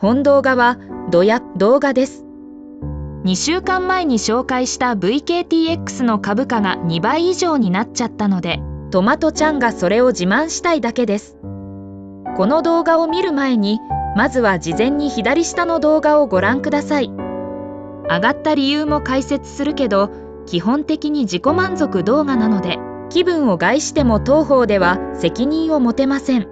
本動画はドヤ動画です。2週間前に紹介した VKTX の株価が2倍以上になっちゃったので、トマトちゃんがそれを自慢したいだけです。この動画を見る前に、まずは事前に左下の動画をご覧ください。上がった理由も解説するけど、基本的に自己満足動画なので、気分を害しても当方では責任を持てません。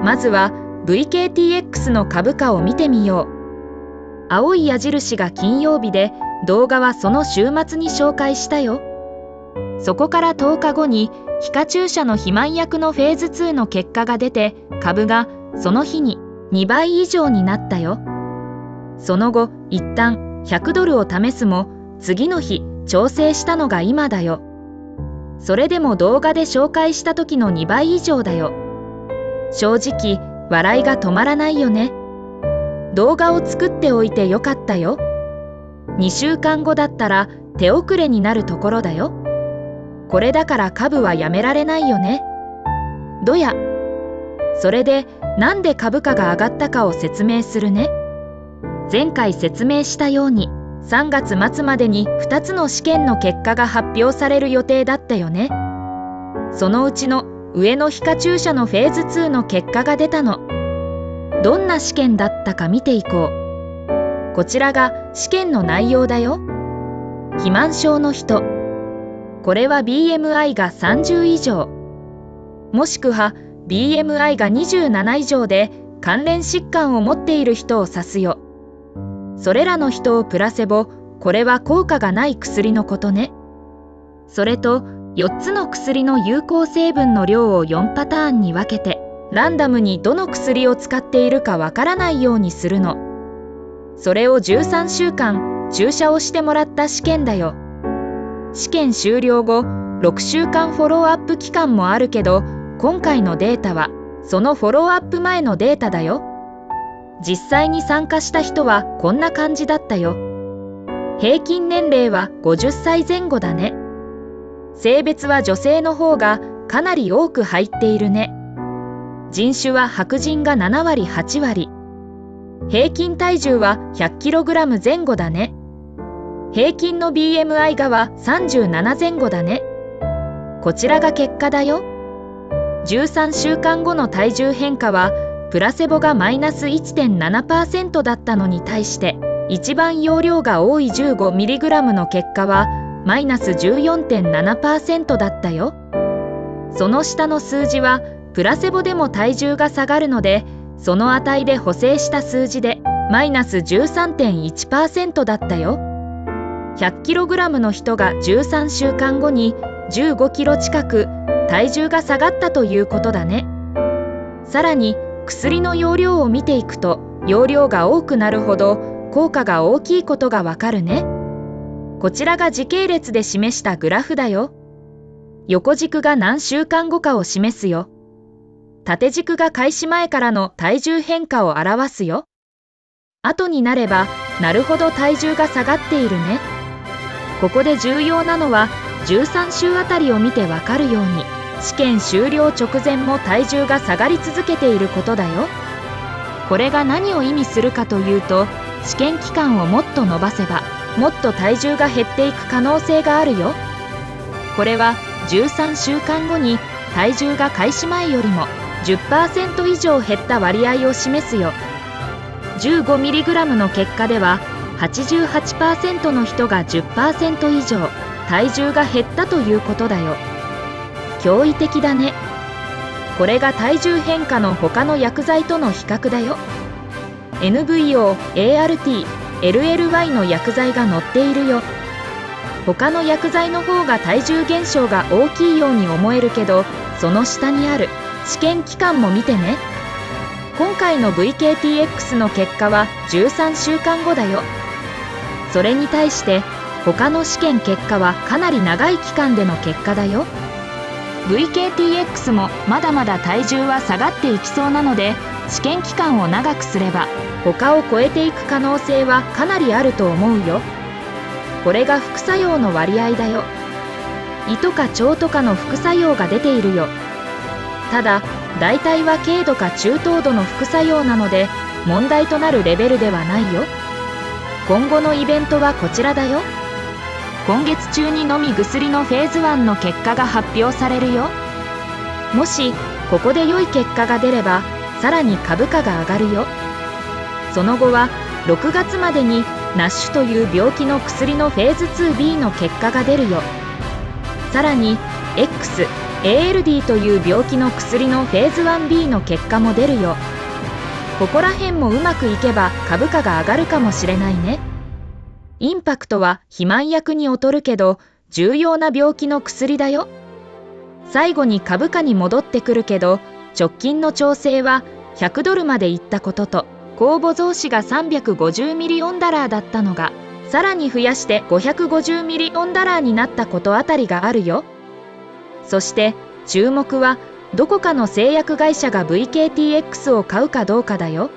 まずは VKTX の株価を見てみよう。青い矢印が金曜日で、動画はその週末に紹介したよ。そこから10日後に皮下注射の肥満薬のフェーズ2の結果が出て、株がその日に2倍以上になったよ。その後一旦100ドルを試すも、次の日調整したのが今だよ。それでも動画で紹介した時の2倍以上だよ。正直笑いが止まらないよね。動画を作っておいてよかったよ。2週間後だったら手遅れになるところだよ。これだから株はやめられないよね。どや。それでなんで株価が上がったかを説明するね。前回説明したように3月末までに2つの試験の結果が発表される予定だったよね。そのうちの上の皮下注射のフェーズ2の結果が出たの。どんな試験だったか見ていこう。こちらが試験の内容だよ。肥満症の人。これは BMI が30以上。もしくは BMI が27以上で関連疾患を持っている人を指すよ。それらの人をプラセボ、これは効果がない薬のことね。それと4つの薬の有効成分の量を4パターンに分けて、ランダムにどの薬を使っているかわからないようにするの。それを13週間注射をしてもらった試験だよ。試験終了後、6週間フォローアップ期間もあるけど、今回のデータはそのフォローアップ前のデータだよ。実際に参加した人はこんな感じだったよ。平均年齢は50歳前後だね。性別は女性の方がかなり多く入っているね。人種は白人が7割8割。平均体重は 100kg 前後だね。平均の BMI がは37前後だね。こちらが結果だよ。13週間後の体重変化はプラセボがマイナス 1.7% だったのに対して、一番容量が多い 15mg の結果はマイナス 14.7% だったよ。その下の数字はプラセボでも体重が下がるので、その値で補正した数字でマイナス 13.1% だったよ。100kg の人が13週間後に 15kg 近く体重が下がったということだね。さらに薬の容量を見ていくと、容量が多くなるほど効果が大きいことがわかるね。こちらが時系列で示したグラフだよ。横軸が何週間後かを示すよ。縦軸が開始前からの体重変化を表すよ。後になればなるほど体重が下がっているね。ここで重要なのは13週あたりを見てわかるように、試験終了直前も体重が下がり続けていることだよ。これが何を意味するかというと、試験期間をもっと延ばせばもっと体重が減っていく可能性があるよ。これは13週間後に体重が開始前よりも 10% 以上減った割合を示すよ。 15mg の結果では 88% の人が 10% 以上体重が減ったということだよ。驚異的だね。これが体重変化の他の薬剤との比較だよ。 NVO、ART、LLY の薬剤が載っているよ。他の薬剤の方が体重減少が大きいように思えるけど、その下にある試験期間も見てね。今回の VKTX の結果は13週間後だよ。それに対して他の試験結果はかなり長い期間での結果だよ。VKTX もまだまだ体重は下がっていきそうなので、試験期間を長くすれば他を超えていく可能性はかなりあると思うよ。これが副作用の割合だよ。胃とか腸とかの副作用が出ているよ。ただ大体は軽度か中等度の副作用なので、問題となるレベルではないよ。今後のイベントはこちらだよ。今月中に飲み薬のフェーズ1の結果が発表されるよ。もしここで良い結果が出ればさらに株価が上がるよ。その後は6月までにナッシュという病気の薬のフェーズ 2B の結果が出るよ。さらに XALD という病気の薬のフェーズ 1B の結果も出るよ。ここら辺もうまくいけば株価が上がるかもしれないね。インパクトは肥満薬に劣るけど重要な病気の薬だよ。最後に株価に戻ってくるけど、直近の調整は100ドルまでいったことと、公募増資が350ミリオンダラーだったのがさらに増やして550ミリオンダラーになったことあたりがあるよ。そして注目はどこかの製薬会社が VKTX を買うかどうかだよ。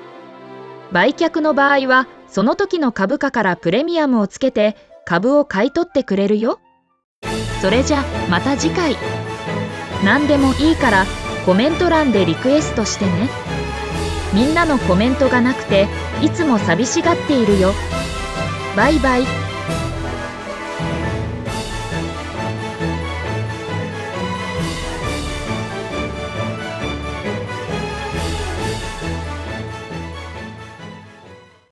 売却の場合はその時の株価からプレミアムをつけて株を買い取ってくれるよ。それじゃまた次回。何でもいいからコメント欄でリクエストしてね。みんなのコメントがなくていつも寂しがっているよ。バイバイ。